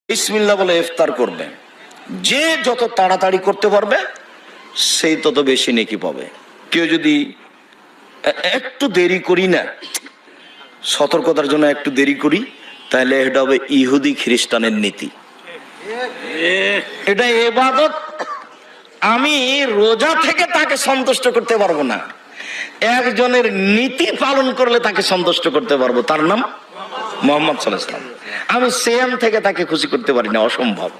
বিসমিল্লাহ বলে ইফতার করবে। যে যত তাড়াতাড়ি করতে পারবে সেই তত বেশি নেকি পাবে। কেউ যদি একটু দেরি করি না, সতর্কতার জন্য একটু দেরি করি, তাহলে এটা হবে ইহুদি খ্রিস্টানের নীতি। এটা ইবাদত। আমি রোজা থেকে তাকে সন্তুষ্ট করতে পারবো না, একজনের নীতি পালন করলে তাকে সন্তুষ্ট করতে পারবো, তার নাম মুহাম্মদ সাল্লাল্লাহু আলাইহি ওয়াসাল্লাম। আমি সিয়াম থেকে তাকে খুশি করতে পারি না, অসম্ভব।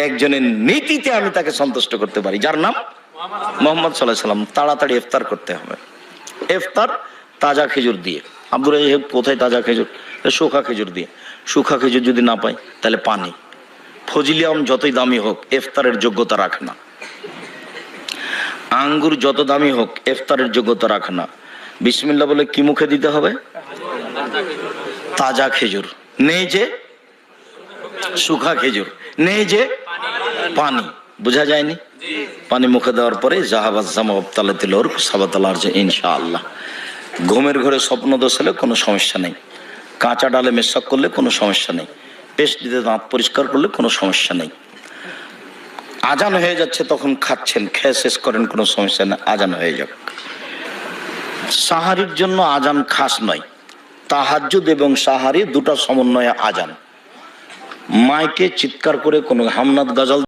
একজনের নীতিতে আমি তাকে সন্তুষ্ট করতে পারি, যার নাম মুহাম্মদ সাল্লাল্লাহু আলাইহি ওয়াসাল্লাম। তাড়াতাড়ি ইফতার করতে হবে। ইফতার তাজা খেজুর দিয়ে। আব্দুর রাজ্জাক কোথায় তাজা খেজুর? শুকা খেজুর দিয়ে। শুকা খেজুর যদি না পাই তাহলে পানি। ফজিলিয়াম যতই দামি হোক ইফতারের যোগ্যতা রাখে না। আঙ্গুর যত দামি হোক ইফতারের যোগ্যতা রাখে না। বিসমিল্লাহ বলে কি মুখে দিতে হবে? তাজা খেজুর, নেই যে শুকা খেজুর, নেই যে পানি। বোঝা যায়নি? পানি মুখে দেওয়ার পরে জাহাবাজ জামাবতালাতিল ওর সাবাতালার যে ইনশাআল্লাহ। ঘুমের ঘরে স্বপ্ন দোষ হলে কোনো সমস্যা নেই, কাঁচা ডালে মেশাক করলে কোনো সমস্যা নেই, পেস্ট দিতে দাঁত পরিষ্কার করলে কোনো সমস্যা নেই। আজান হয়ে যাচ্ছে তখন খাচ্ছেন, খেয়ে শেষ করেন, কোনো সমস্যা নেই, আজান হয়ে যাক। সাহারির জন্য আজান খাস নয়, তাহাজ্জুদ এবং সাহারি দুটা সমন্বয়ে আজান। মাইকে চিৎকার করে কোনো হামনাদ গাজাল